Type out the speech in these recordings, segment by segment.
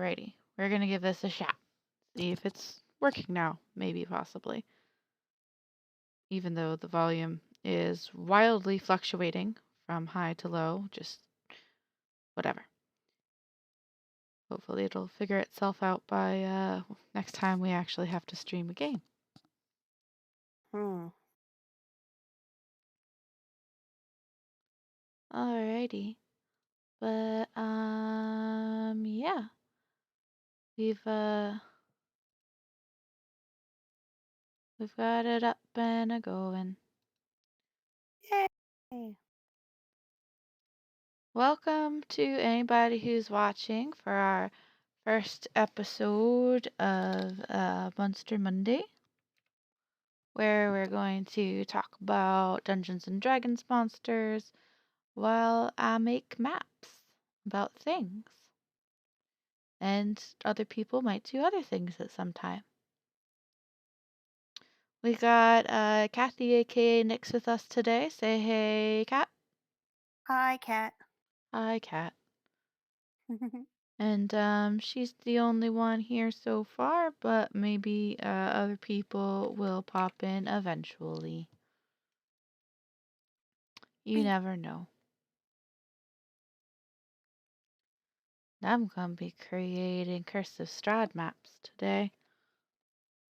Alrighty, we're gonna give this a shot. See if it's working now, maybe, possibly. Even though the volume is wildly fluctuating from high to low, just whatever. Hopefully it'll figure itself out by next time we actually have to stream a game. Alrighty. But yeah. We've got it up and a going. Yay! Welcome to anybody who's watching for our first episode of Monster Monday, where we're going to talk about Dungeons and Dragons monsters while I make maps about things. And other people might do other things at some time. We got Kathy, aka Nyx, with us today. Say hey, Kat. Hi, cat. Hi, Kat. And she's the only one here so far, but maybe other people will pop in eventually. You never know. I'm gonna be creating cursive Strahd maps today.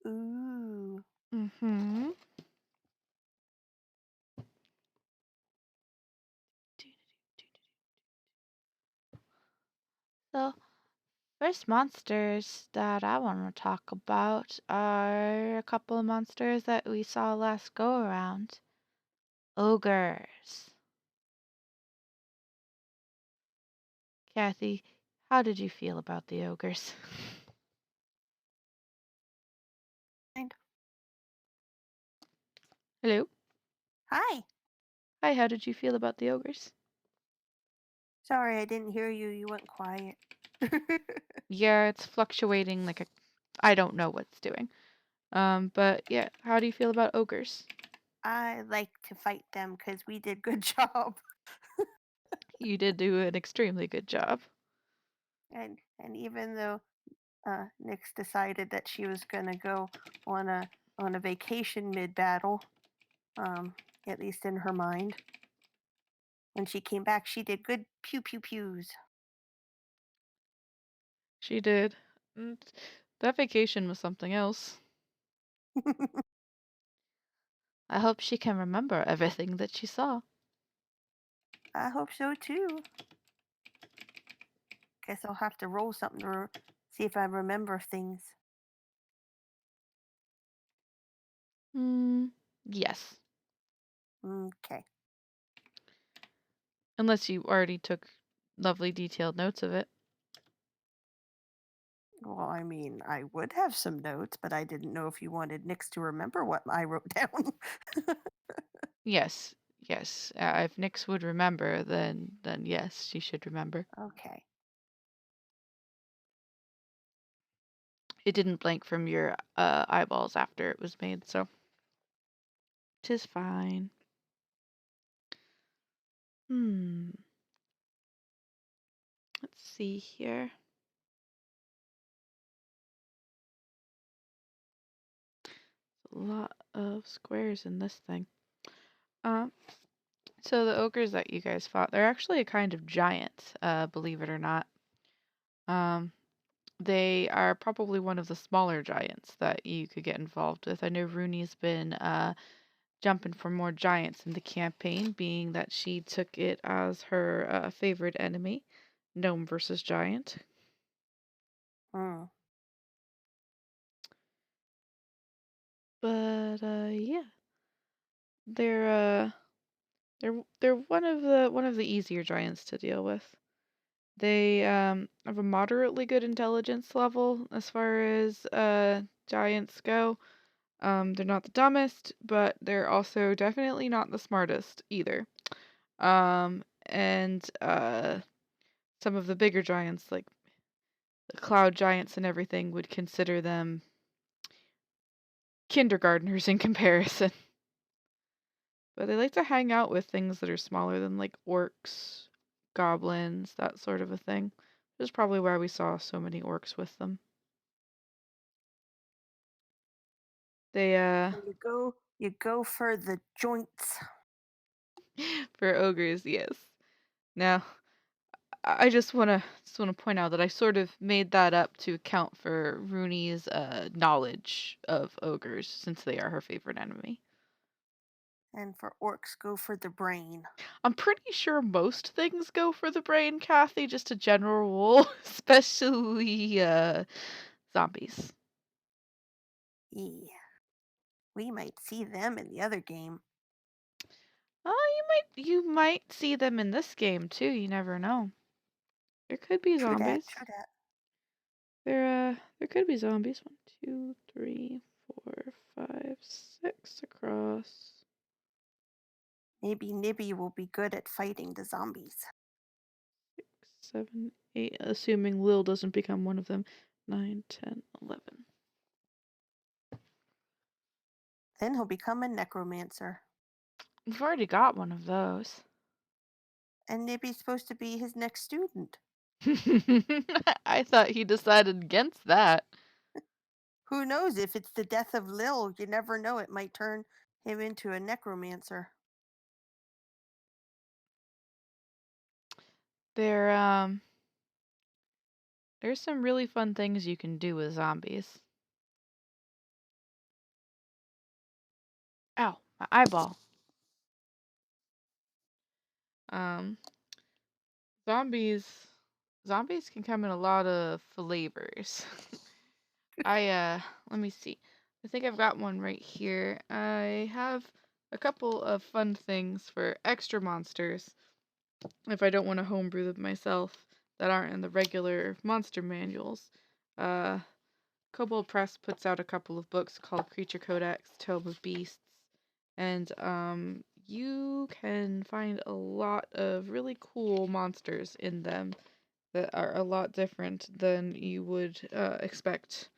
Ooh. Mm-hmm. So, first monsters that I want to talk about are a couple of monsters that we saw last go around. Ogres. Kathy, how did you feel about the ogres? Hello? Hi. Hi, how did you feel about the ogres? Sorry, I didn't hear you. You went quiet. Yeah, it's fluctuating like I don't know what's doing. But yeah, how do you feel about ogres? I like to fight them because we did good job. You did do an extremely good job. And even though Nyx decided that she was gonna go on a vacation mid battle, at least in her mind, when she came back, she did good pew pew pews. She did. Mm, That vacation was something else. I hope she can remember everything that she saw. I hope so too. Guess I'll have to roll something to see if I remember things. Yes. Okay. Unless you already took lovely detailed notes of it. Well, I mean, I would have some notes, but I didn't know if you wanted Nyx to remember what I wrote down. Yes, yes. If Nyx would remember, then yes, she should remember. Okay. It didn't blank from your eyeballs after it was made, so 'tis fine. Let's see here. A lot of squares in this thing. So the ogres that you guys fought, they're actually a kind of giant, believe it or not. They are probably one of the smaller giants that you could get involved with. I know Rooney's been jumping for more giants in the campaign, being that she took it as her favorite enemy, gnome versus giant. Mm. But yeah, they're they're one of the easier giants to deal with. They have a moderately good intelligence level as far as giants go. They're not the dumbest, but they're also definitely not the smartest either. And some of the bigger giants, like the cloud giants and everything, would consider them kindergartners in comparison. But they like to hang out with things that are smaller than like orcs, goblins, that sort of a thing. This is probably why we saw so many orcs with them. They So you go for the joints. for ogres, yes. Now, I just wanna point out that I sort of made that up to account for Rooney's knowledge of ogres since they are her favorite enemy. And for orcs, go for the brain. I'm pretty sure most things go for the brain, Kathy, just a general rule, especially zombies. Yeah. We might see them in the other game. You might see them in this game too, you never know. There could be True dat, zombies. true dat. There could be zombies. 1, 2, 3, 4, 5, 6 across. Maybe Nibby will be good at fighting the zombies. 6, 7, 8, assuming Lil doesn't become one of them. 9, 10, 11. Then he'll become a necromancer. We've already got one of those. And Nibby's supposed to be his next student. I thought he decided against that. Who knows if it's the death of Lil, you never know, it might turn him into a necromancer. There there's some really fun things you can do with zombies. Ow, my eyeball. Um zombies zombies can come in a lot of flavors. Let me see. I think I've got one right here. I have a couple of fun things for extra monsters if I don't want to homebrew them myself that aren't in the regular monster manuals. Uh, Kobold Press puts out a couple of books called Creature Codex, Tome of Beasts, and you can find a lot of really cool monsters in them that are a lot different than you would expect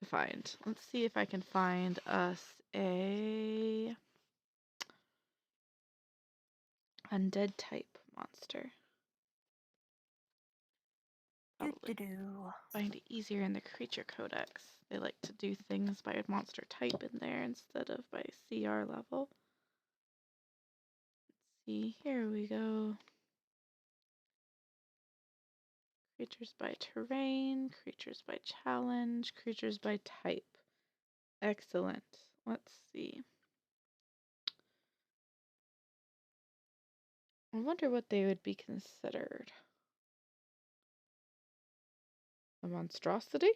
to find. Let's see if I can find us a undead type monster. Do do Probably do. find it easier in the creature codex. They like to do things by monster type in there instead of by CR level. Let's see, here we go. Creatures by terrain, creatures by challenge, creatures by type. Excellent. Let's see. I wonder what they would be considered. A monstrosity?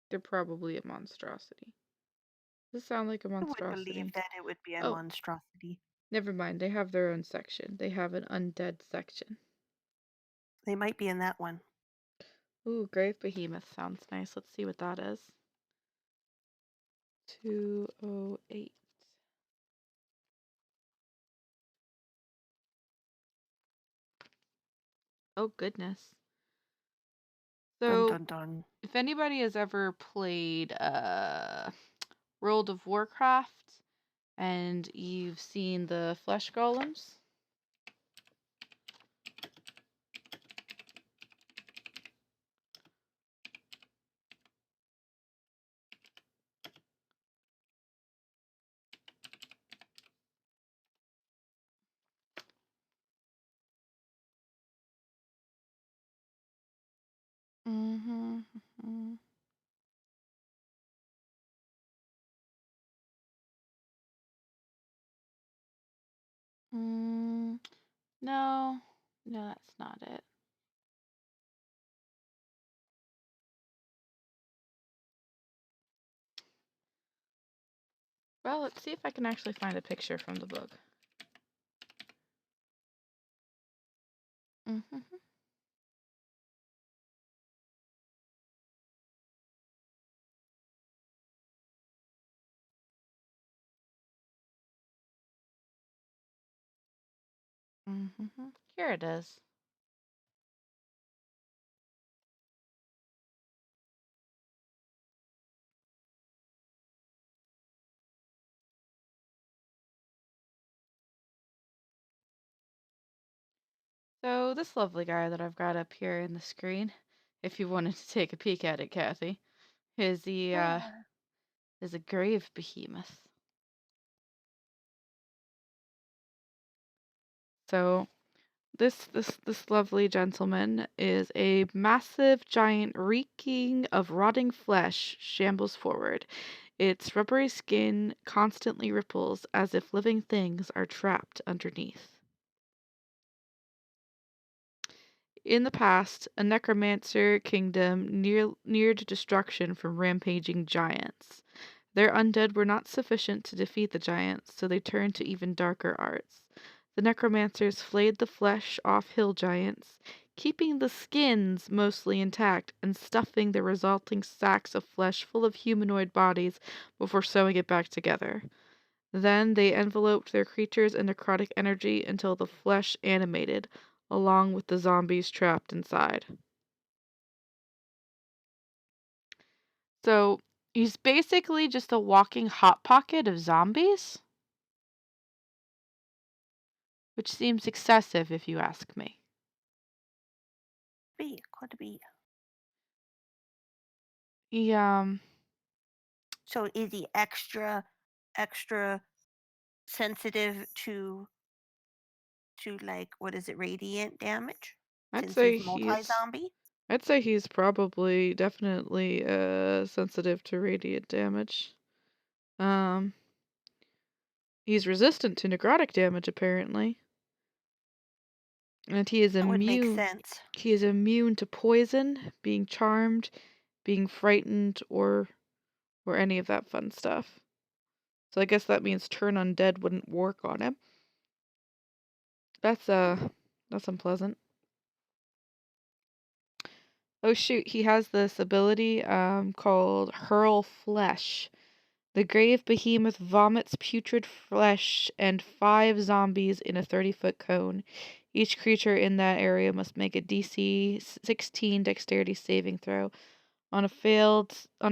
They're probably a monstrosity. Does this sound like a I would believe monstrosity? that it would be a Oh, monstrosity. never mind. They have their own section. They have an undead section. They might be in that one. Ooh, Grave Behemoth sounds nice. Let's see what that is. 208. Oh, goodness. Dun So, dun dun. if anybody has ever played World of Warcraft and you've seen the flesh golems, mm-hmm, mm-hmm. Mm, no, no, that's not it. Well, let's see if I can actually find a picture from the book. Mm-hmm. Mm-hmm. Here it is. So this lovely guy that I've got up here in the screen, if you wanted to take a peek at it, Kathy, is the Sure. is a grave behemoth. So this lovely gentleman is a massive giant reeking of rotting flesh shambles forward. Its rubbery skin constantly ripples as if living things are trapped underneath. In the past, a necromancer kingdom neared destruction from rampaging giants. Their undead were not sufficient to defeat the giants, so they turned to even darker arts. The necromancers flayed the flesh off hill giants, keeping the skins mostly intact and stuffing the resulting sacks of flesh full of humanoid bodies before sewing it back together. Then they enveloped their creatures in necrotic energy until the flesh animated, along with the zombies trapped inside. So he's basically just a walking hot pocket of zombies, which seems excessive if you ask me. Could be. He So is he extra sensitive to like what is it, radiant damage? I'd Since say he's he's multi-zombie? I'd say he's probably definitely sensitive to radiant damage. Um he's resistant to necrotic damage apparently, and That would make sense. he is immune to poison, being charmed, being frightened, or any of that fun stuff. So I guess that means turn undead wouldn't work on him. That's that's unpleasant. Oh shoot, he has this ability called Hurl Flesh. The grave behemoth vomits putrid flesh and 5 zombies in a 30-foot cone. Each creature in that area must make a DC 16 dexterity saving throw. On a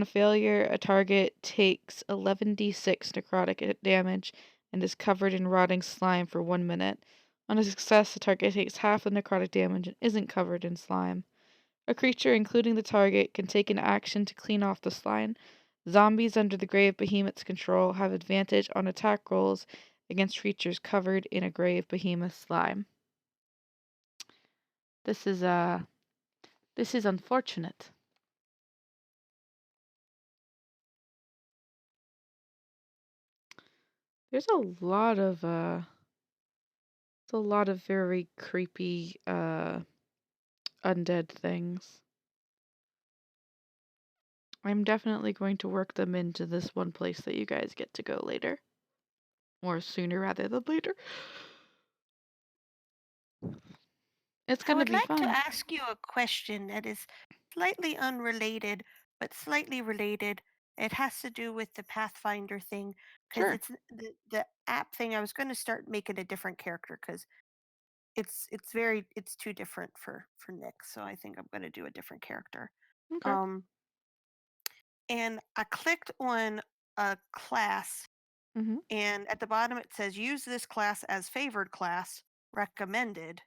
failure, a target takes 11d6 necrotic damage and is covered in rotting slime for 1 minute. On a success, the target takes half the necrotic damage and isn't covered in slime. A creature, including the target, can take an action to clean off the slime. Zombies under the grave behemoth's control have advantage on attack rolls against creatures covered in a grave behemoth slime. This is this is unfortunate. There's a lot of very creepy undead things. I'm definitely going to work them into this one place that you guys get to go later. Or sooner rather than later. It's I gonna would be like to fun. ask you a question that is slightly unrelated, but slightly related. It has to do with the Pathfinder thing because Sure. it's the app thing. I was going to start making a different character because it's too different for Nick. So I think I'm going to do a different character. Okay. Um, and I clicked on a class, Mm-hmm. and at the bottom it says use this class as favored class recommended,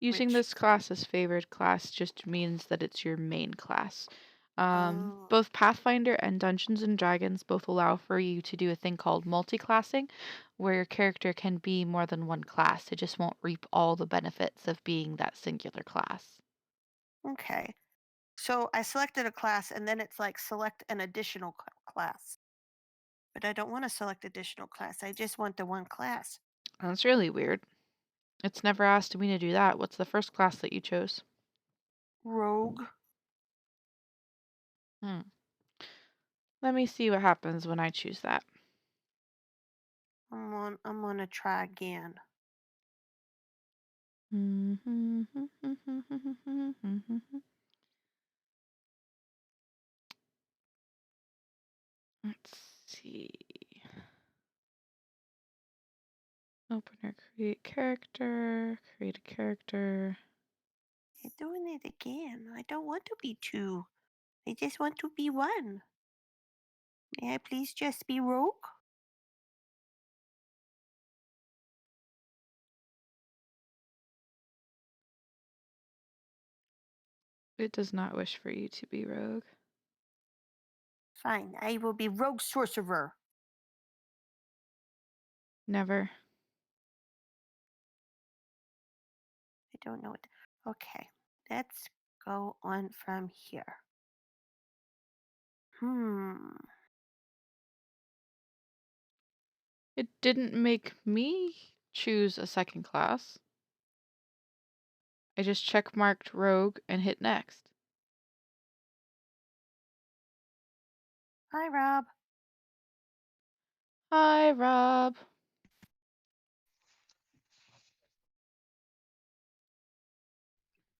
Using which this class as favored class just means that it's your main class. oh, Both Pathfinder and Dungeons and Dragons both allow for you to do a thing called multi-classing, where your character can be more than one class. It just won't reap all the benefits of being that singular class. okay. So I selected a class and then it's like select an additional class. But I don't want to select additional class. I just want the one class. That's really weird. It's never asked me to do that. What's the first class that you chose? Rogue. Hmm. Let me see what happens when I choose that. I'm gonna try again. Let's see. Opener, create a character. You're doing it again. I don't want to be two. I just want to be one. May I please just be Rogue? It does not wish for you to be rogue. Fine, I will be rogue sorcerer. Never. I don't know what. Okay, let's go on from here. Hmm. It didn't make me choose a second class. I just checkmarked rogue and hit next. Hi, Rob. Hi, Rob.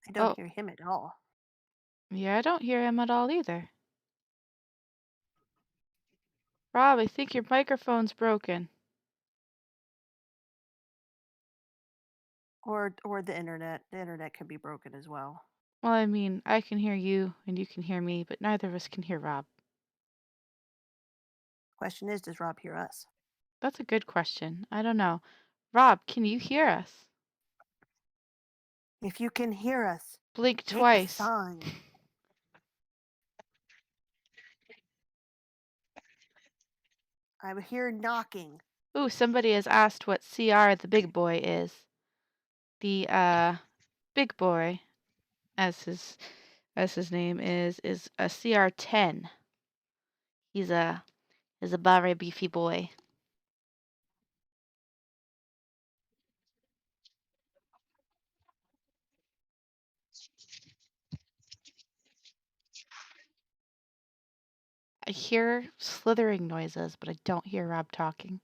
I don't Oh, hear him at all. yeah, I don't hear him at all either. Rob, I think your microphone's broken. Or the internet. The internet can be broken as well. Well, I mean, I can hear you and you can hear me, but neither of us can hear Rob. Question is, does Rob hear us? That's a good question. I don't know. Rob, can you hear us? If you can hear us, Blink make a twice. sign. I hear knocking. Ooh, somebody has asked what CR the big boy is. The big boy, as his name is a CR10. He's a very beefy boy. I hear slithering noises, but I don't hear Rob talking.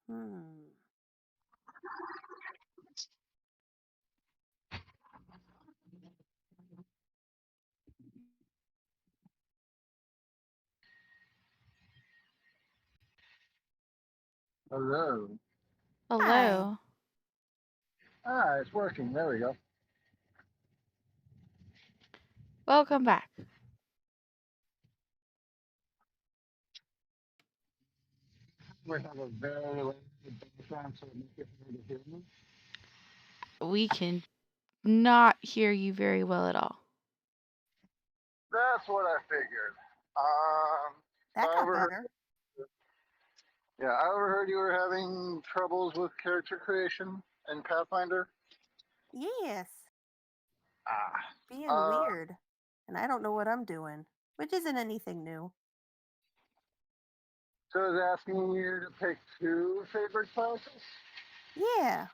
Hmm. Hello. Hi. Hello. Ah, it's working. There we go. Welcome back. We have a very loud background, so it makes it hard to hear me. We can not hear you very well at all. That's what I figured. So That I got overheard. better. Yeah, I overheard you were having troubles with character creation in Pathfinder. Yes. Ah. Being weird. And I don't know what I'm doing, which isn't anything new. So I was asking you to pick two favorite classes. Yeah.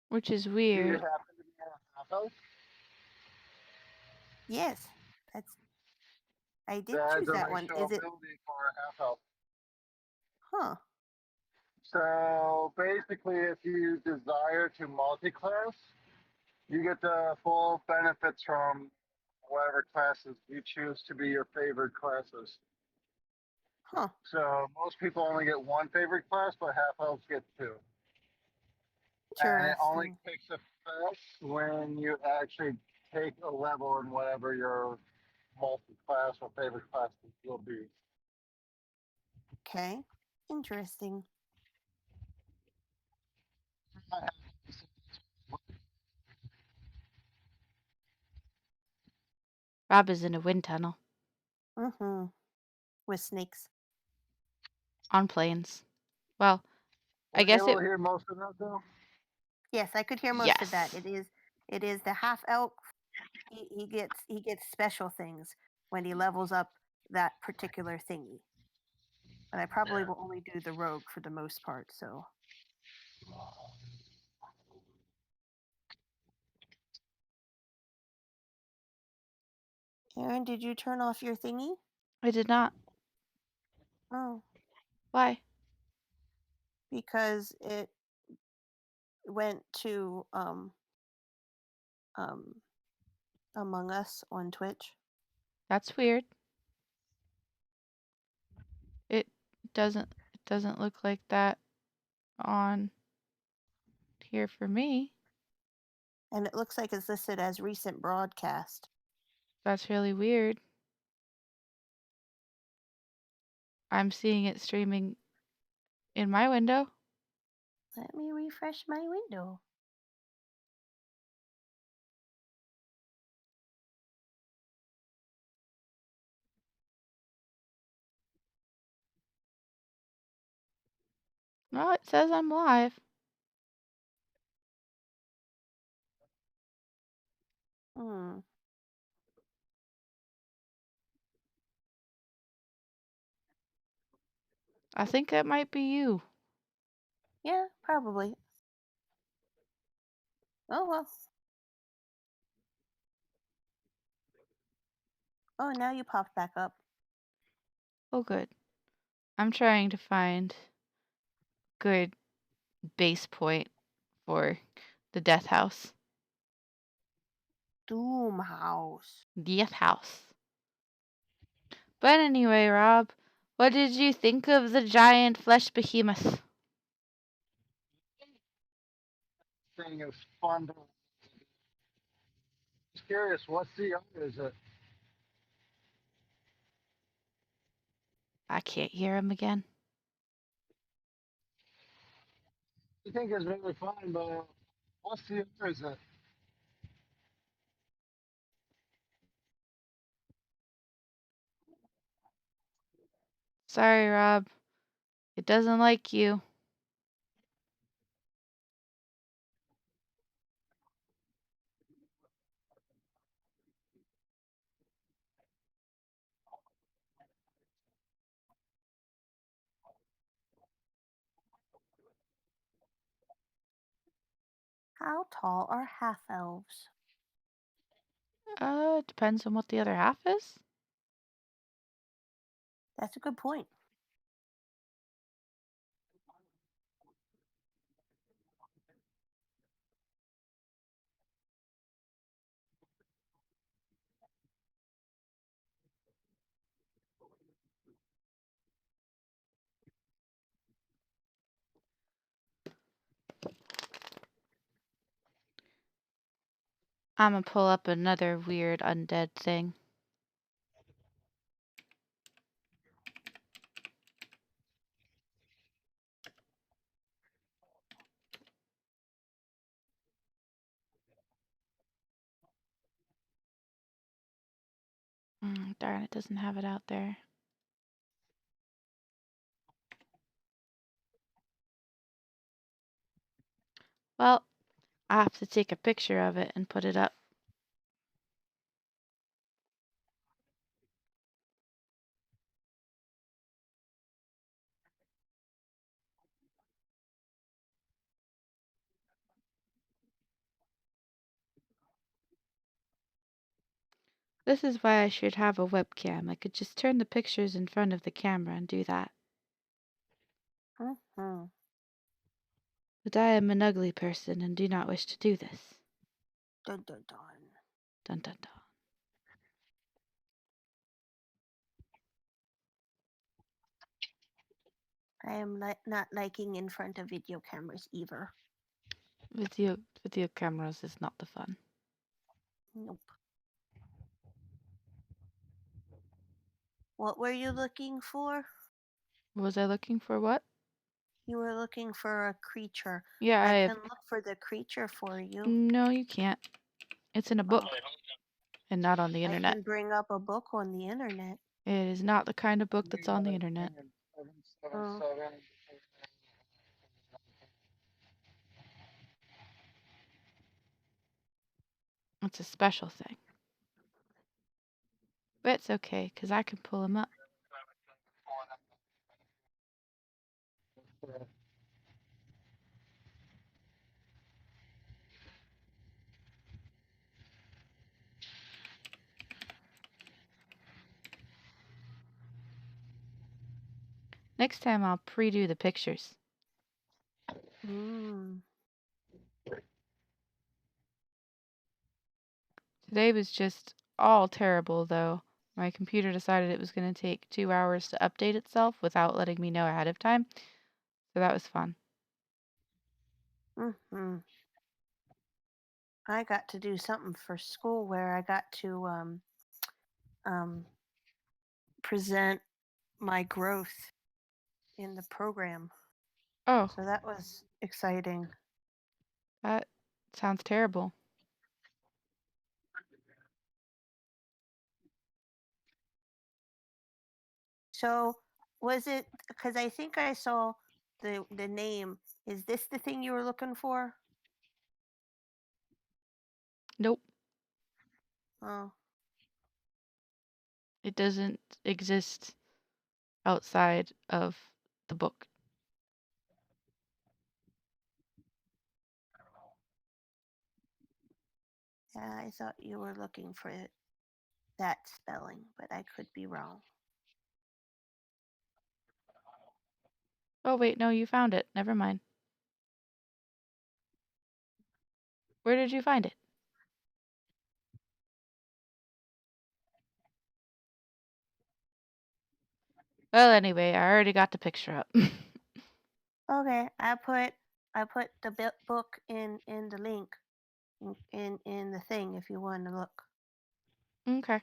Which is Do you weird. happen to be a half elf? Yes. That's. I did That's choose a that one. racial Is it? ability for a half elf. Huh. So basically, if you desire to multi-class, you get the full benefits from whatever classes you choose to be your favorite classes. Huh. So most people only get one favorite class, but half elves get two. And it only Interesting. takes effect when you actually take a level in whatever your multi-class or favorite class will be. Okay. Interesting. Rob is in a wind tunnel Mm-hmm. With snakes. on planes. Well, I Were you guess able it. to hear most of that though? Yes, I could hear most of that. Yes. It is the half elk. He gets special things when he levels up that particular thingy. But I probably will only do the rogue for the most part, so Aaron, did you turn off your thingy? I did not. Oh, Why? because it went to um Among Us on Twitch. That's weird. It doesn't look like that on here for me. And it looks like it's listed as recent broadcast. That's really weird. I'm seeing it streaming in my window. Let me refresh my window. Well, it says I'm live. Hmm. I think that might be you. Yeah, probably. Oh well. Oh, now you popped back up. Oh, good. I'm trying to find good base point for the death house. Doom House. Death house. But anyway, Rob, what did you think of the giant flesh behemoth? Thing is fun. Just curious, what's the other? Is it? I can't hear him again. I think it's really fun, but what's the other? Is it? Sorry, Rob. It doesn't like you. How tall are half elves? Depends on what the other half is. That's a good point. I'm gonna pull up another weird undead thing. Darn, it doesn't have it out there. Well, I have to take a picture of it and put it up. This is why I should have a webcam. I could just turn the pictures in front of the camera and do that. Mm-hmm. But I am an ugly person and do not wish to do this. Dun dun dun. Dun dun dun. I am not liking in front of video cameras either. Video cameras is not the fun. Nope. What were you looking for? Was I looking for what? You were looking for a creature. Yeah, I can look for the creature for you. No, you can't. It's in a book Oh, and not on the I internet. can bring up a book on the internet. It is not the kind of book that's on the internet. Oh. It's a special thing. But it's okay, because I can pull them up. Next time I'll pre-do the pictures. Mm. Today was just all terrible, though. My computer decided it was going to take 2 hours to update itself without letting me know ahead of time. So that was fun. Mm-hmm. I got to do something for school where I got to present my growth in the program. Oh, So that was exciting. that sounds terrible. So was it because I think I saw the name. Is this the thing you were looking for? Nope, Oh, it doesn't exist outside of the book. yeah, I thought you were looking for that spelling, but I could be wrong. Oh, wait, no, you found it. Never mind. Where did you find it? Well, anyway, I already got the picture up. Okay, I put the book in the link in the thing if you want to look. Okay.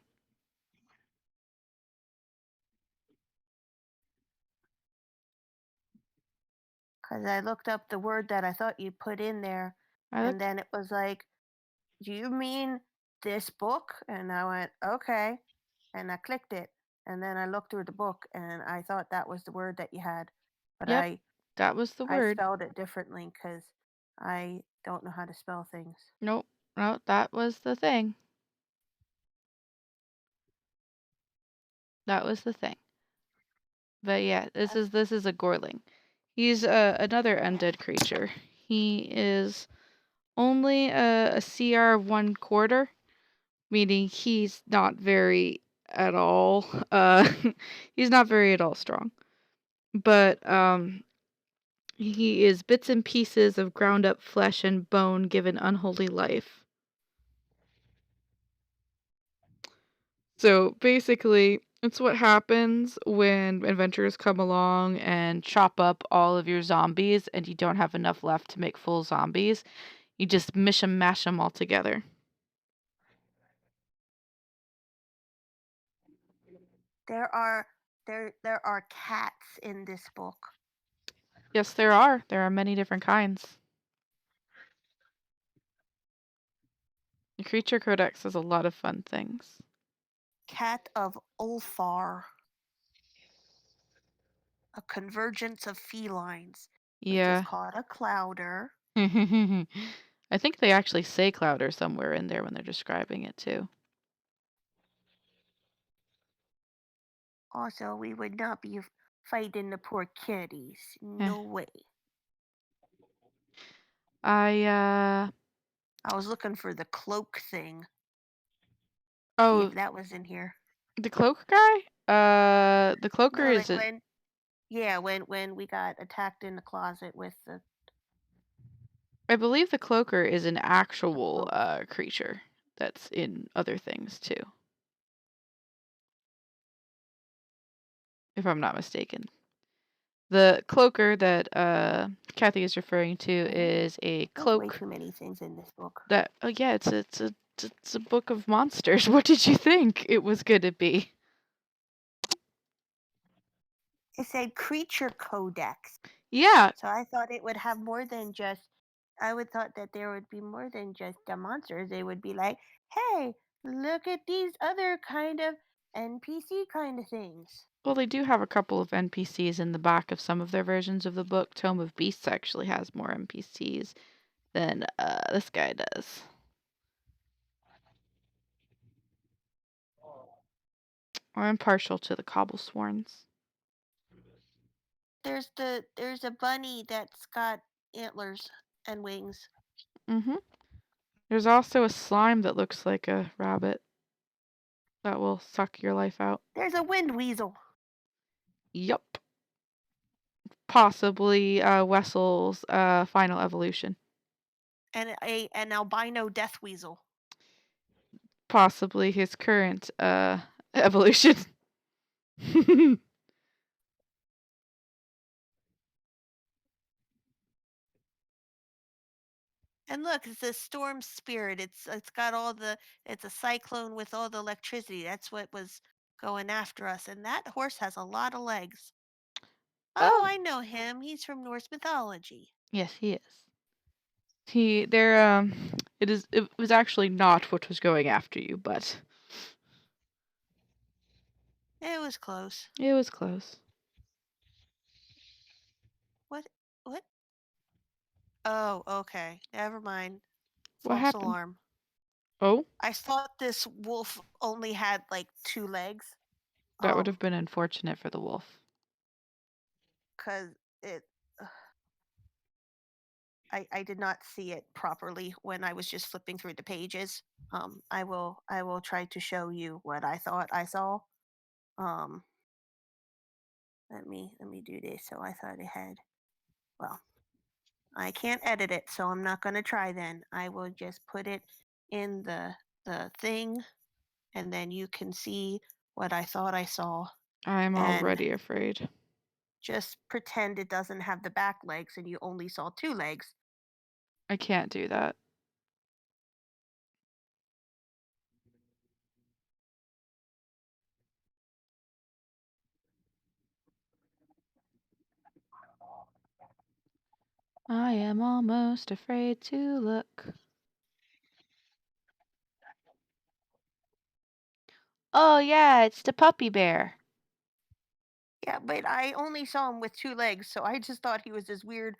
Because I looked up the word that I thought you put in there, I and looked. then it was like, "Do you mean this book?" And I went, "Okay," and I clicked it, and then I looked through the book, and I thought that was the word that you had, but Yep, that was the I word. spelled it differently because I don't know how to spell things. Nope, no, that was the thing. That was the thing. But yeah, Uh, this is a Gorling. He's another undead creature. He is only a CR 1/4, meaning he's not very at all. He's not very at all strong. But he is bits and pieces of ground up flesh and bone given unholy life. So basically, it's what happens when adventurers come along and chop up all of your zombies and you don't have enough left to make full zombies. You just mish and mash them all together. there are there are cats in this book. Yes, there are. There are many different kinds. The Creature Codex has a lot of fun things. Cat of Ulfar, a convergence of felines, which is Yeah. called a clouder. I think they actually say Clouder somewhere in there when they're describing it too. Also, we would not be fighting the poor kitties. Eh. No way. I I was looking for the cloak thing. See if oh, that was in here. the cloak guy? The cloaker No, is like a when yeah, when we got attacked in the closet with the I believe the cloaker is an actual cloak. creature that's in other things too, if I'm not mistaken. The cloaker that Kathy is referring to is a There's way cloak too many things in this book. that oh yeah, it's a book of monsters. What did you think it was gonna be? It said creature codex. Yeah, So I thought it would have more than just I would thought that there would be more than just the monsters. They would be like, "Hey, look at these other kind of NPC kind of things." well they do have a couple of NPCs in the back of some of their versions of the book. Tome of Beasts actually has more NPCs than this guy does. I'm partial to the Cobblesworns. There's a bunny that's got antlers and wings. Mm-hmm. There's also a slime that looks like a rabbit that will suck your life out. There's a wind weasel Yup. Possibly Wessel's final evolution. and an albino death weasel. Possibly his current evolution. And look, it's a storm spirit. It's got all the it's a cyclone with all the electricity. That's what was going after us. And that horse has a lot of legs. Oh, I know him. He's from Norse mythology. Yes, he is. It was actually not what was going after you, but It was close. it was close. What? What? Oh, okay. Never mind. What False happened? alarm. Oh, I thought this wolf only had like 2 legs. that would have been unfortunate for the wolf. Cause it. I did not see it properly when I was just flipping through the pages. I will try to show you what I thought I saw. Um, let me do this. So I thought it had. Well, I can't edit it, so I'm not gonna try. Then I will just put it in the thing, and then you can see what I thought I saw, I'm and already afraid. just pretend it doesn't have the back legs and you only saw 2 legs. I can't do that. I am almost afraid to look. Oh yeah, it's the puppy bear. Yeah, but I only saw him with 2 legs, so I just thought he was this weird,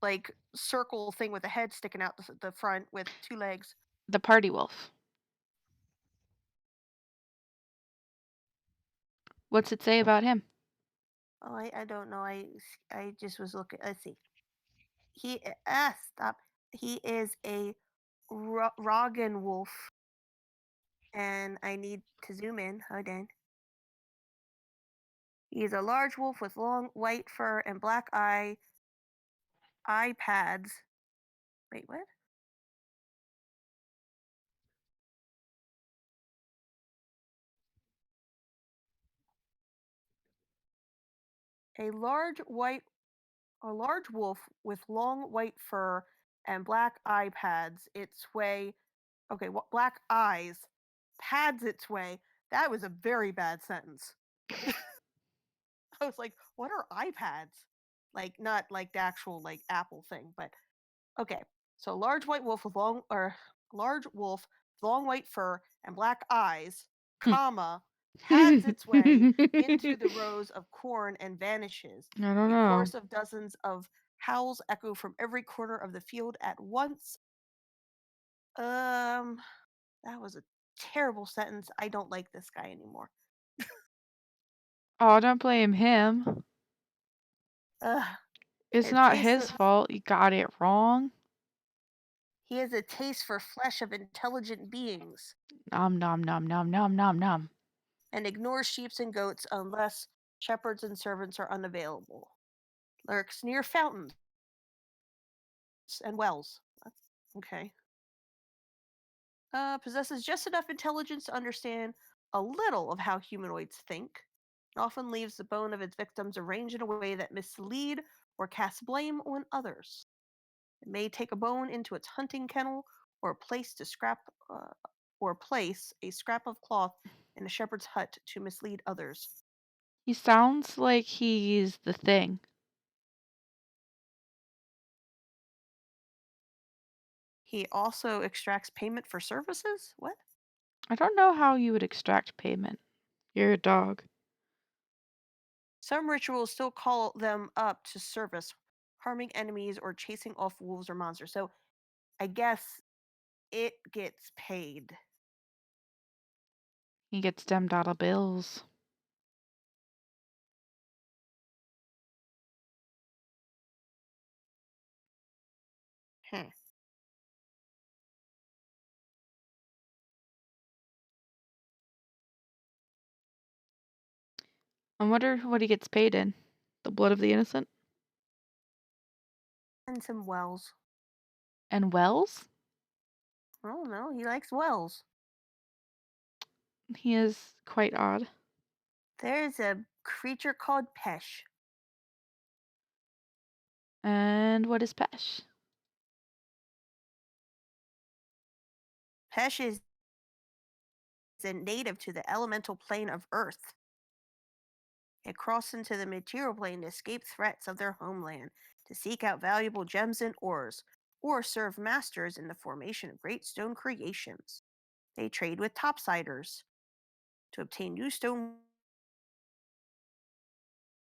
like, circle thing with a head sticking out the front with 2 legs. The party wolf. What's it say about him? Oh, I don't know. I just was looking. Let's see. Stop. He is a Roggen wolf, and I need to zoom in. Hold on. He is a large wolf with long white fur and black eye pads. Wait, what? A large white A large wolf with long white fur and black eye pads its way. Okay, black eyes pads its way. That was a very bad sentence. I was like, what are iPads? Like not like the actual like Apple thing, but okay. So large wolf with long white fur and black eyes, comma, pads its way into the rows of corn and vanishes. I don't A know. chorus of dozens of howls echo from every corner of the field at once. Um, that was a terrible sentence. I don't like this guy anymore. Oh, don't blame him. Ugh, It's it not tastes. his fault. You got it wrong. He has a taste for flesh of intelligent beings Nom nom nom nom nom nom nom. and ignores sheep and goats unless shepherds and servants are unavailable. Lurks near fountains and wells. Okay. Possesses just enough intelligence to understand a little of how humanoids think. It often leaves the bone of its victims arranged in a way that mislead or cast blame on others. It may take a bone into its hunting kennel or place a scrap of cloth in a shepherd's hut to mislead others. He sounds like he's the thing. He also extracts payment for services? What? I don't know how you would extract payment. You're a dog. Some rituals still call them up to service, harming enemies or chasing off wolves or monsters. So I guess it gets paid. He gets them dollar bills. Hmm. I wonder what he gets paid in. The blood of the innocent? And some wells. And wells? I don't know. He likes wells. He is quite odd. There's a creature called Pesh. And what is Pesh? Pesh is a native to the elemental plane of Earth. It crossed into the material plane to escape threats of their homeland, to seek out valuable gems and ores, or serve masters in the formation of great stone creations. They trade with topsiders to obtain new stone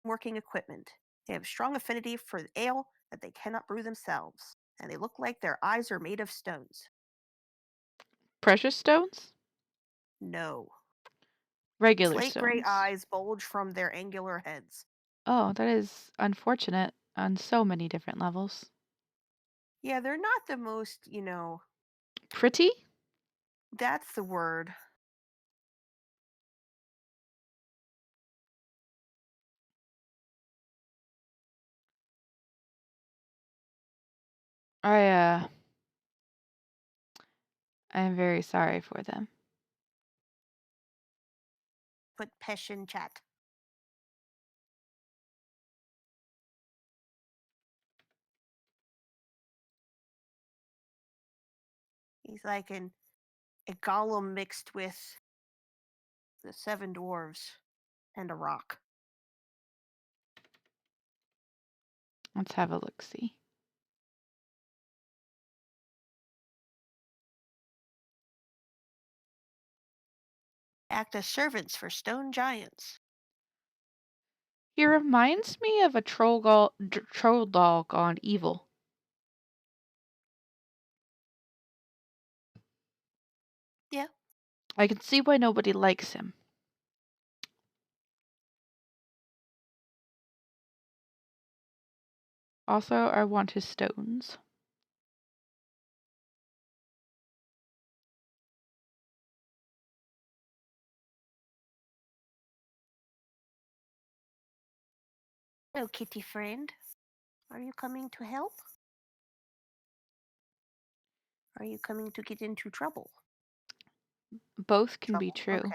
working equipment. They have strong affinity for the ale that they cannot brew themselves, and they look like their eyes are made of stones. Precious stones? No. Regular Slate gray stones. eyes bulge from their angular heads. Oh, that is unfortunate on so many different levels. Yeah, they're not the most, Pretty? that's the word. I am very sorry for them. Put Pesh in chat. He's like a golem mixed with the seven dwarves and a rock. Let's have a look-see. Act as servants for stone giants. He reminds me of a troll dog on Evil. Yeah. I can see why nobody likes him. Also, I want his stones. Hello, kitty friend. Are you coming to help? Are you coming to get into trouble? Both can be Trouble. true.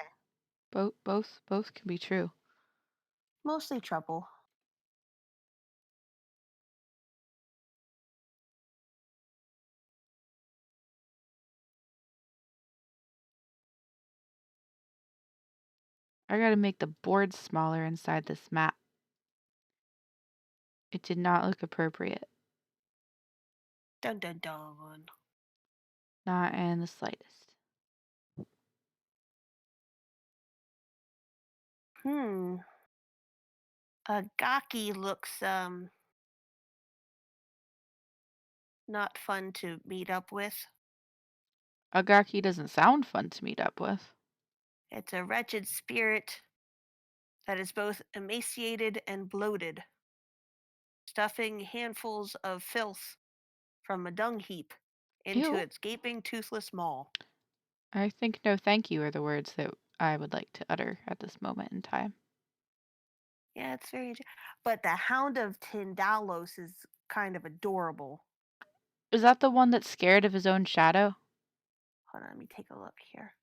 Okay. Both can be true. Mostly trouble. I gotta make the board smaller inside this map. It did not look appropriate. Dun dun dun. Not in the slightest. Gaki looks not fun to meet up with. Agaki doesn't sound fun to meet up with. It's a wretched spirit that is both emaciated and bloated, stuffing handfuls of filth from a dung heap into Ew. its gaping toothless maw. I think no thank you are the words that I would like to utter at this moment in time. Yeah, it's very. But the Hound of Tindalos is kind of adorable. Is that the one that's scared of his own shadow? Hold on, let me take a look here.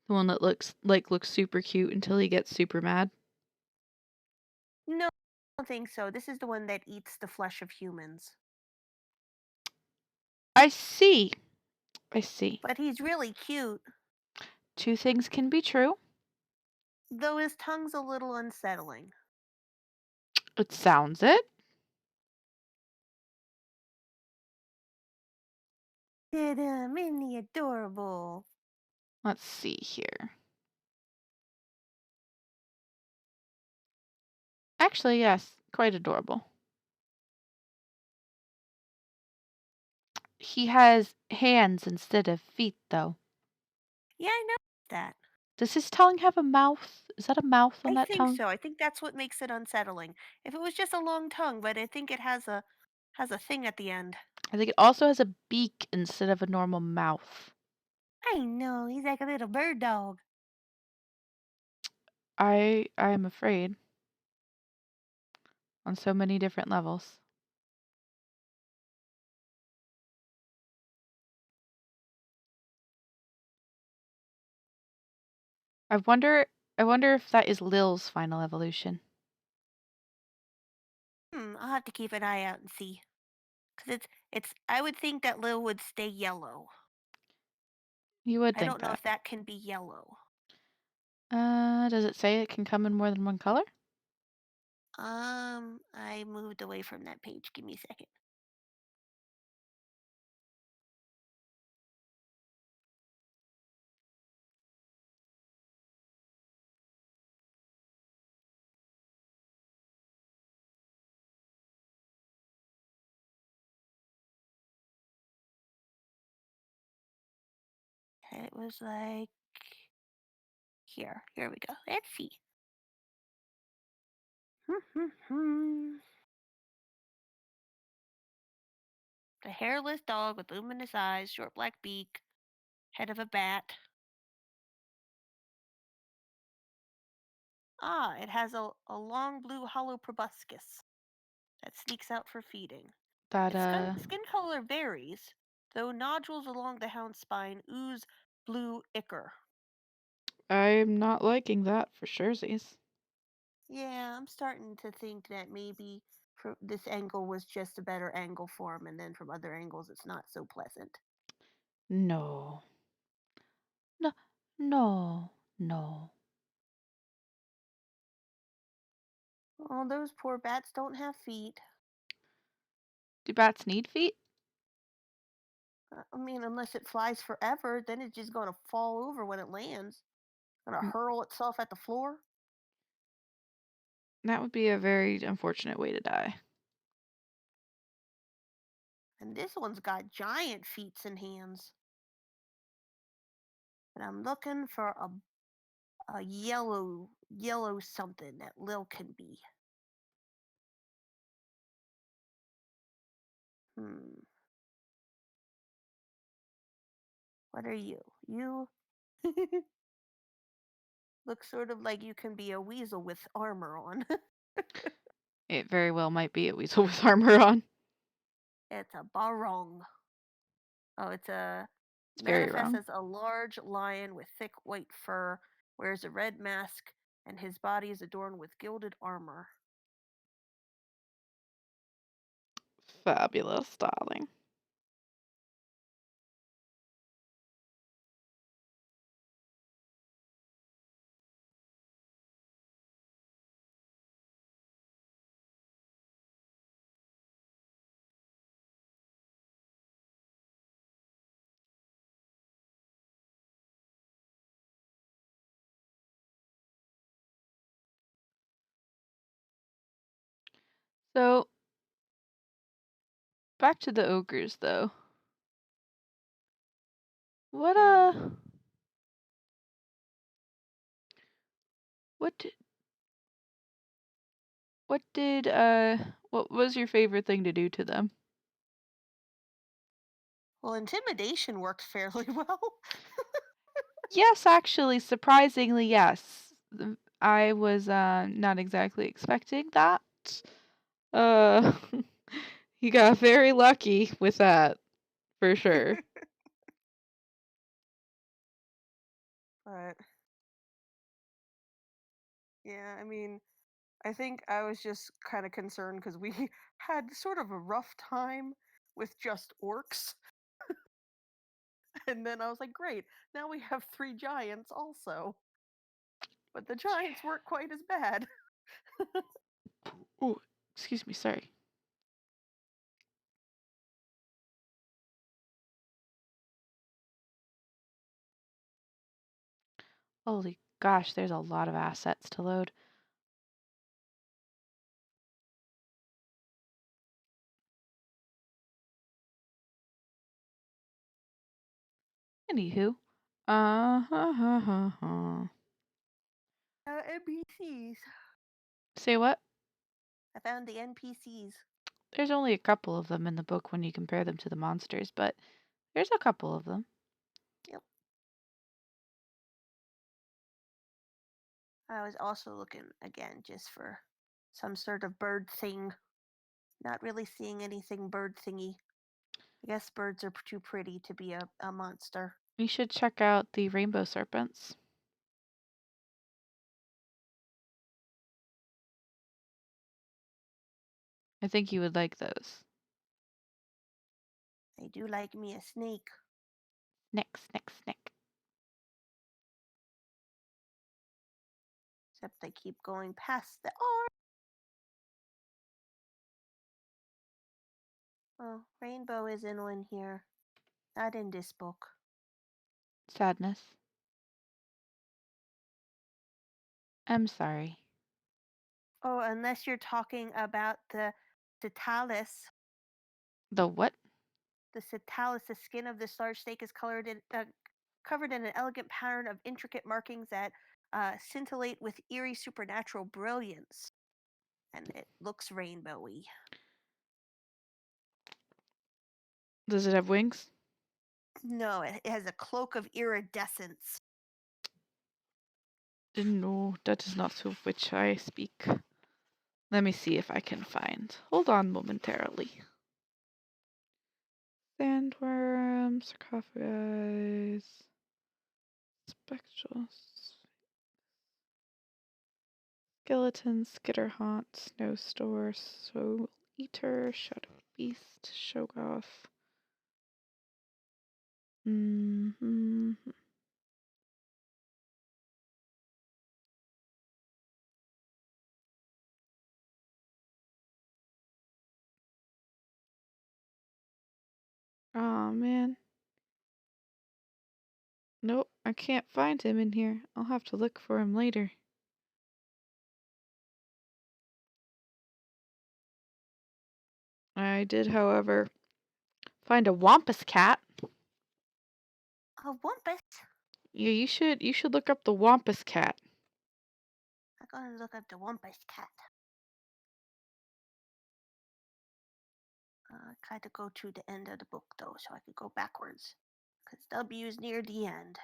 The one that looks super cute until he gets super mad? No, I don't think so. This is the one that eats the flesh of humans. I see. I see. But he's really cute, Two things can be true. though his tongue's a little unsettling. It sounds it. Minnie adorable. Let's see here. Actually, yes, quite adorable. He has hands instead of feet, though. Yeah, I know that. Does his tongue have a mouth? Is that a mouth on I that think tongue? so. I think that's what makes it unsettling. If it was just a long tongue, but I think it has a thing at the end. I think it also has a beak instead of a normal mouth. I know, he's like a little bird dog. I am afraid on so many different levels. I wonder I wonder if that is Lil's final evolution. I'll have to keep an eye out and see. Cause I would think that Lil would stay yellow. You would I think don't know that. if that can be yellow. Does it say it can come in more than one color? I moved away from that page. Give me a second. It was like here. Here we go. Let's see. The hairless dog with luminous eyes, short black beak, head of a bat. Ah, it has a long blue hollow proboscis that sneaks out for feeding. That, Its skin color varies, though nodules along the hound's spine ooze blue ichor. I'm not liking that for surezies. Yeah, I'm starting to think that maybe this angle was just a better angle for him, and then from other angles it's not so pleasant. No. No. No. No. Oh, those poor bats don't have feet. Do bats need feet? I mean, unless it flies forever, then it's just going to fall over when it lands. Going to Mm, hurl itself at the floor. That would be a very unfortunate way to die. And this one's got giant feet and hands. And I'm looking for a yellow something that Lil can be. Hmm. What are you? You look sort of like you can be a weasel with armor on. It very well might be a weasel with armor on. It's a barong. Oh, it's a It's very manifests wrong. as a large lion with thick white fur, wears a red mask, and his body is adorned with gilded armor. Fabulous, darling. So, back to the ogres, though. What, Hmm. what did, what was your favorite thing to do to them? Well, intimidation worked fairly well. Yes, actually, surprisingly, yes. I was, not exactly expecting that. Uh, you got very lucky with that, for sure. But yeah, I mean, I think I was just kind of concerned because we had sort of a rough time with just orcs. And then I was like, great, now we have three giants also. But the giants weren't quite as bad. Ooh, excuse me, sorry. Holy gosh, there's a lot of assets to load. Anywho, uh-huh. NPCs. Say what? I found the NPCs. There's only a couple of them in the book when you compare them to the monsters, but there's a couple of them. Yep. I was also looking again just for some sort of bird thing. Not really seeing anything bird thingy. I guess birds are too pretty to be a monster. You should check out the rainbow serpents. I think you would like those. I do like me a snake. Snick, snick, snick. Except I keep going past the R. Oh, rainbow isn't one here. Not in this book. Sadness. I'm sorry. Oh, unless you're talking about the Citalis. The what? The Citalis, the skin of this large snake, is covered in an elegant pattern of intricate markings that scintillate with eerie supernatural brilliance. And it looks rainbowy. Does it have wings? No, it has a cloak of iridescence. No, that is not of which I speak. Let me see if I can find. Hold on momentarily. Sandworm, sarcophagus, spectral, skeleton, skitterhaunt, snowstore, soul eater, shadow beast, shogoth. Mm-hmm. Oh man. Nope, I can't find him in here. I'll have to look for him later. I did, however, find a Wampus cat. A Wampus? Yeah, you should look up the Wampus cat. I'm gonna look up the Wampus cat. I tried to go to the end of the book though, so I could go backwards. Because W is near the end.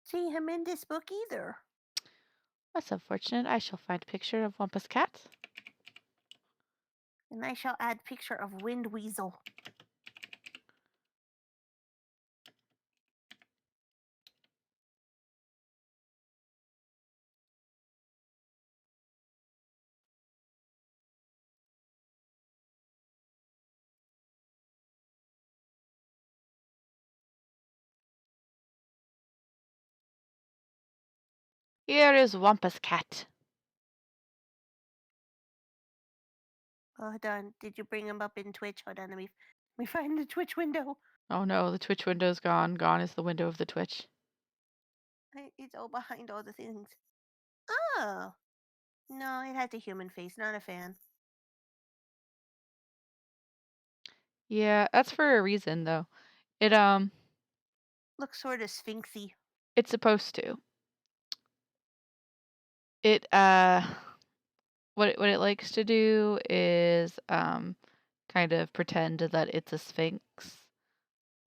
See him in this book either. That's unfortunate. I shall find a picture of Wampus cat. And I shall add picture of Wind Weasel. Here is Wampus cat. Oh, hold on. Did you bring him up in Twitch? Hold on, let me find the Twitch window. Oh no, the Twitch window's gone. Gone is the window of the Twitch. It's all behind all the things. Oh. No, it has a human face, not a fan. Yeah, that's for a reason though. It Looks sort of sphinxy. it's supposed to. It what it likes to do is kind of pretend that it's a sphinx.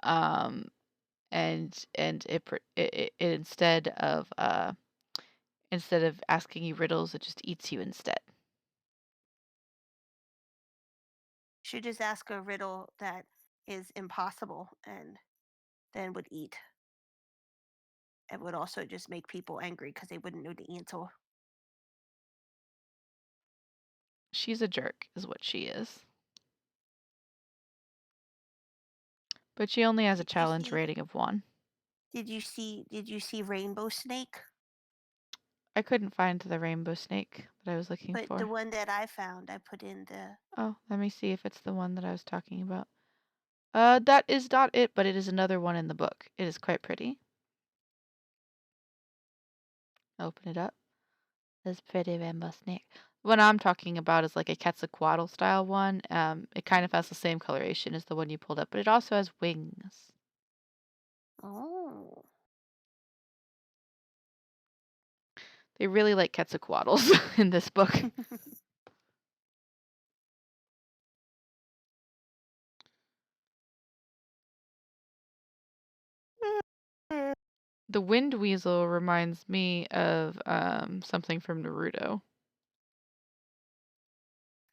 Um and it instead of asking you riddles, it just eats you instead. Should just ask a riddle that is impossible and then would eat. It would also just make people angry because they wouldn't know the answer. She's a jerk, is what she is. But she only has a Did you challenge see? rating of 1. Did you see Rainbow Snake? I couldn't find the rainbow snake that I was looking But for. the one that I found, I put in the. Oh, let me see if it's the one that I was talking about. That is not it, but it is another one in the book. It is quite pretty. Open it up. This pretty rainbow snake. What I'm talking about is like a Quetzalcoatl style one. It kind of has the same coloration as the one you pulled up, but it also has wings. Oh. They really like Quetzalcoatls in this book. The wind weasel reminds me of something from Naruto.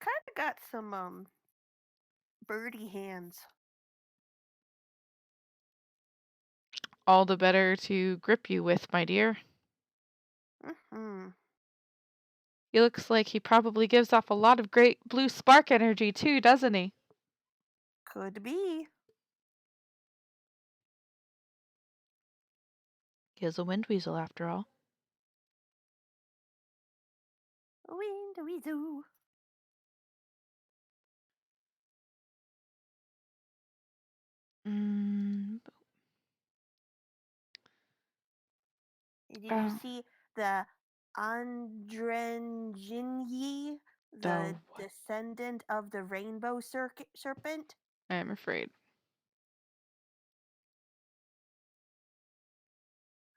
Kind of got some birdie hands. All the better to grip you with, my dear. Mm-hmm. He looks like he probably gives off a lot of great blue spark energy too, doesn't he? Could be. He is a wind weasel after all. Wind weasel. Mm, Did you oh, see the Andrenjinyi, the oh, descendant of the rainbow serpent? I am afraid.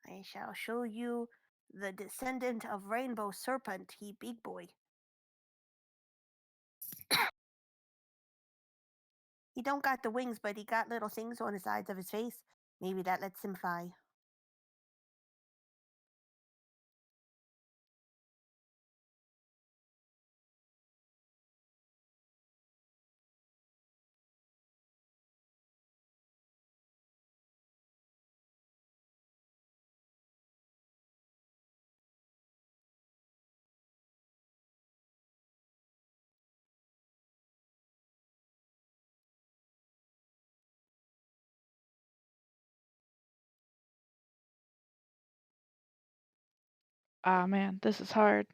I shall show you the descendant of rainbow serpent, he big boy. He don't got the wings, but he got little things on the sides of his face. Maybe that lets him fly. Ah, man, this is hard.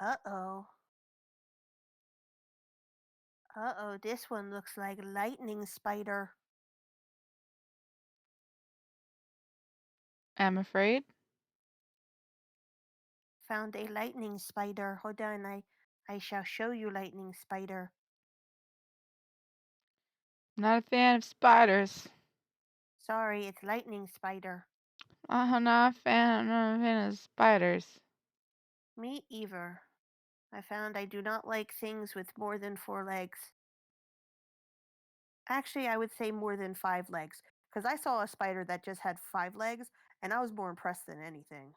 Uh-oh. Uh-oh, this one looks like lightning spider. I'm afraid. Found a lightning spider. Hold on, I shall show you lightning spider. Not a fan of spiders. Sorry, it's lightning spider. Not a fan of spiders. Me either. I found I do not like things with more than 4 legs. Actually, I would say more than 5 legs. Because I saw a spider that just had 5 legs, and I was more impressed than anything.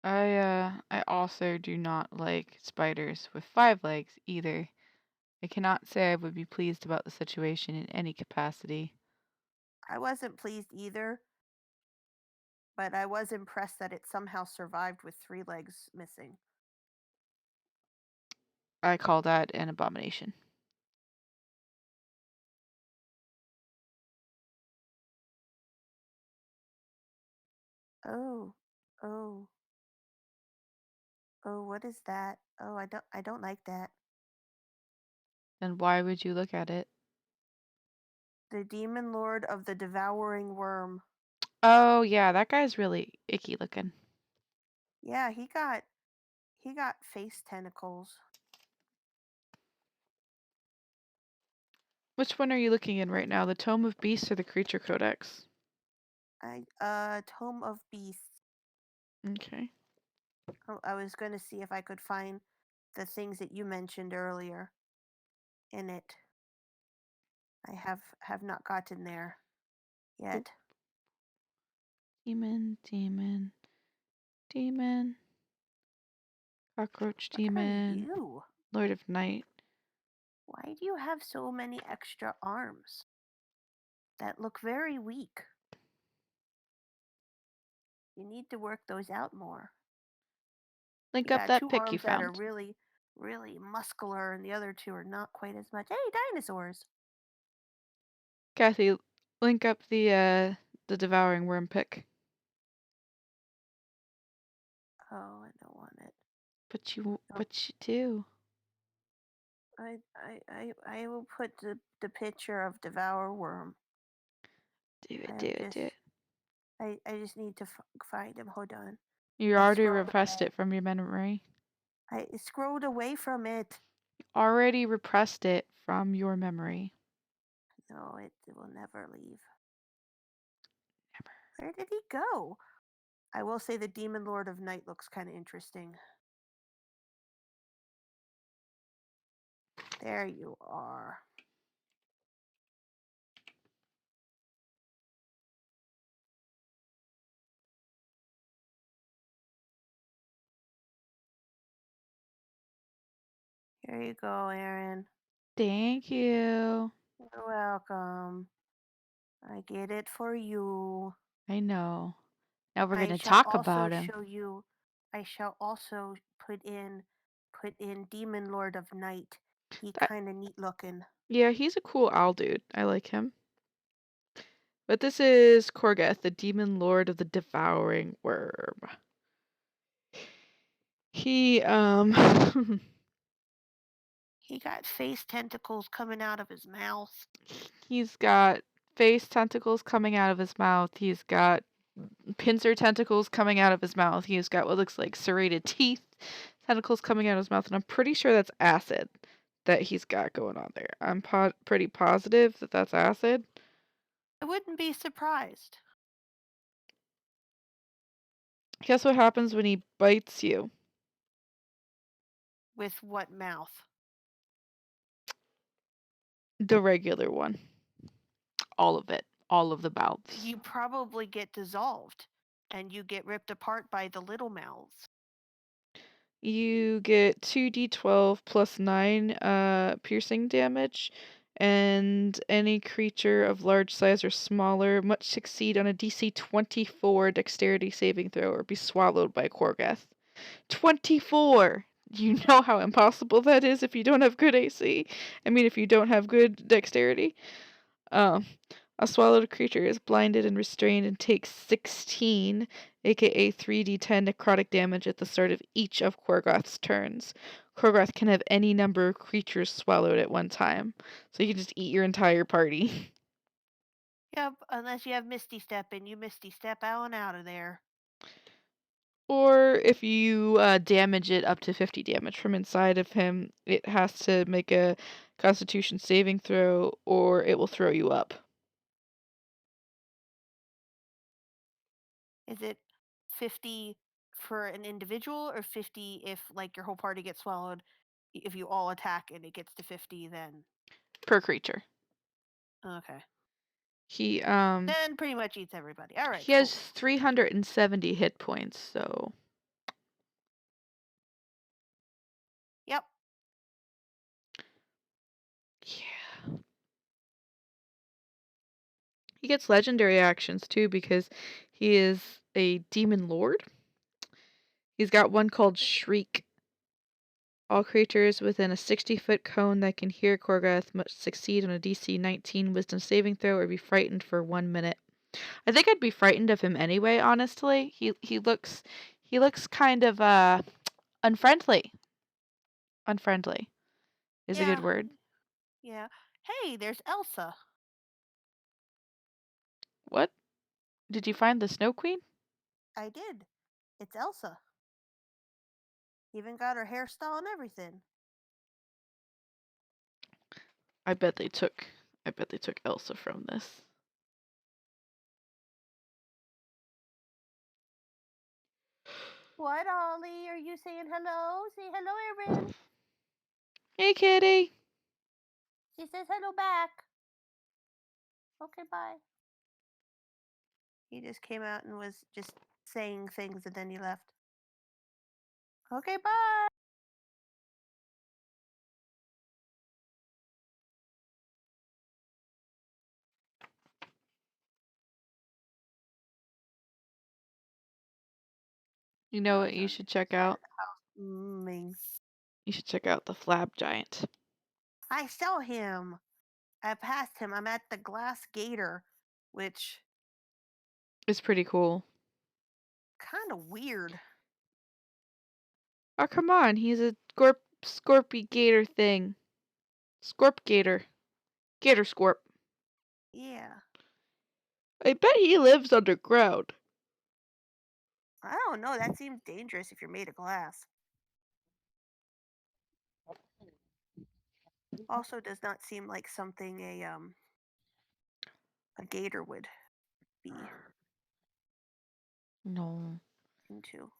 I also do not like spiders with 5 legs either. I cannot say I would be pleased about the situation in any capacity. I wasn't pleased either, but I was impressed that it somehow survived with 3 legs missing. I call that an abomination. Oh, oh, oh, what is that? Oh, I don't like that. Then why would you look at it? The demon lord of the devouring worm. Oh, yeah, that guy's really icky looking. Yeah, he got face tentacles. Which one are you looking in right now? The Tome of Beasts or the Creature Codex? Tome of Beasts. Okay. Oh, I was going to see if I could find the things that you mentioned earlier in it. I have not gotten there Oh, yet. demon, demon, demon, cockroach What are demon, you? Lord of Night. Why do you have so many extra arms that look very weak? You need to work those out more. Link You up got that 2 pic you arms that are found. really, really muscular, and the other 2 are not quite as much. Hey, dinosaurs! Kathy, link up the devouring worm pic. Oh, I don't want it. But No. you do. I will put the picture of Devour Worm. Do it, I do am it, just do it. I just need to find him. Hold on. You I already scrolled repressed away. it from your memory. I scrolled away from it. Already repressed it from your memory. No, it will never leave. Never. Where did he go? I will say the Demon Lord of Night looks kind of interesting. There you are. Here you go, Aaron. Thank you. You're welcome. I get it for you. I know. Now we're I gonna shall talk also about him. show you. I shall also put in Demon Lord of Night. He That, kind of neat looking. yeah, he's a cool owl dude. I like him. But this is Korgath, the demon lord of the devouring worm. He He got face tentacles coming out of his mouth. he's got face tentacles coming out of his mouth. He's got pincer tentacles coming out of his mouth. He's got what looks like serrated teeth tentacles coming out of his mouth, and I'm pretty sure that's acid that he's got going on there. I'm pretty positive that that's acid. I wouldn't be surprised. Guess what happens when he bites you? With what mouth? The regular one. All of it. All of the mouths. You probably get dissolved and you get ripped apart by the little mouths. You get 2d12 plus 9 piercing damage, and any creature of large size or smaller must succeed on a DC 24 dexterity saving throw or be swallowed by Korgath. 24! You know how impossible that is if you don't have good AC. I mean, if you don't have good dexterity. Um, a swallowed creature is blinded and restrained and takes 16, aka 3d10 necrotic damage at the start of each of Korgoth's turns. Korgoth can have any number of creatures swallowed at one time, so you can just eat your entire party. Yep, unless you have Misty Step and you Misty Step on out of there. Or if you damage it up to 50 damage from inside of him, it has to make a Constitution saving throw, or it will throw you up. Is it 50 for an individual or 50 if like your whole party gets swallowed? If you all attack and it gets to 50, then Per creature. okay. He Then pretty much eats everybody. All right, he cool. has 370 hit points, so Yep. yeah. He gets legendary actions too because he is a demon lord. He's got one called Shriek. All creatures within a 60-foot cone that can hear Korgath must succeed on a DC 19 wisdom saving throw or be frightened for 1 minute. I think I'd be frightened of him anyway, honestly. He looks kind of unfriendly. Unfriendly is a good Yeah. word. Yeah. Hey, there's Elsa. What? Did you find the Snow Queen? I did. It's Elsa. Even got her hairstyle and everything. I bet they took Elsa from this. What, Ollie? Are you saying hello? Say hello, Erin. Hey, kitty. She says hello back. Okay, bye. He just came out and was just saying things and then he left. Okay, bye. You know what He's you on should the check side out? of the house. You should check out the Flab Giant. I saw him. I passed him. I'm at the Glass Gator, which It's pretty cool. kind of weird. Oh, come on. He's a Scorpy Gator thing. Scorp Gator. Gator Scorp. Yeah. I bet he lives underground. I don't know. That seems dangerous if you're made of glass. Also, does not seem like something a gator would be No. into.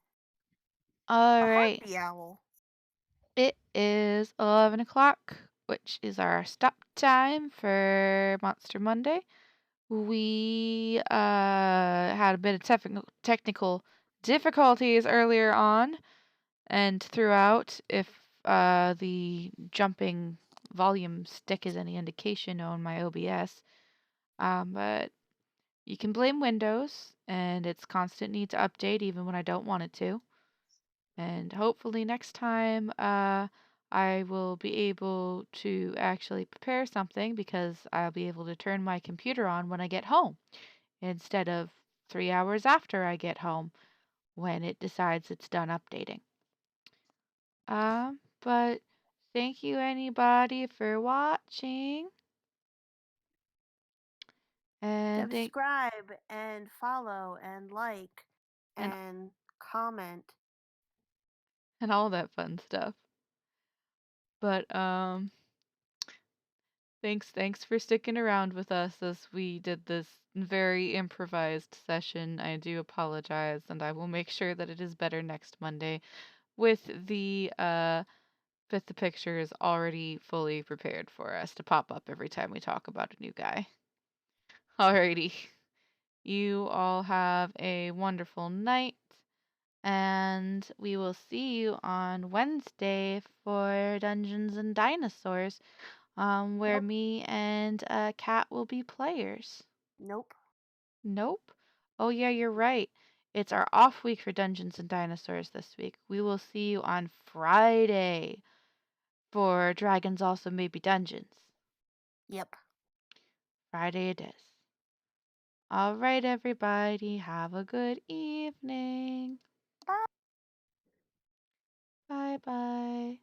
All A right. harpy owl. It is 11 o'clock, which is our stop time for Monster Monday. We had a bit of technical difficulties earlier on and throughout. If the jumping volume stick is any indication on my OBS. But you can blame Windows, and its constant need to update even when I don't want it to. And hopefully next time I will be able to actually prepare something because I'll be able to turn my computer on when I get home instead of 3 hours after I get home when it decides it's done updating. But thank you anybody for watching. And Subscribe and follow and like and and comment. and all that fun stuff. But thanks for sticking around with us as we did this very improvised session. I do apologize, and I will make sure that it is better next Monday with the pictures already fully prepared for us to pop up every time we talk about a new guy. Alrighty. You all have a wonderful night, and we will see you on Wednesday for Dungeons and Dinosaurs, where Nope. me and Kat will be players. Nope. Nope. Oh yeah, you're right. It's our off week for Dungeons and Dinosaurs this week. We will see you on Friday for Dragons Also Maybe Dungeons. Yep. Friday it is. All right, everybody. Have a good evening. Bye. Bye bye.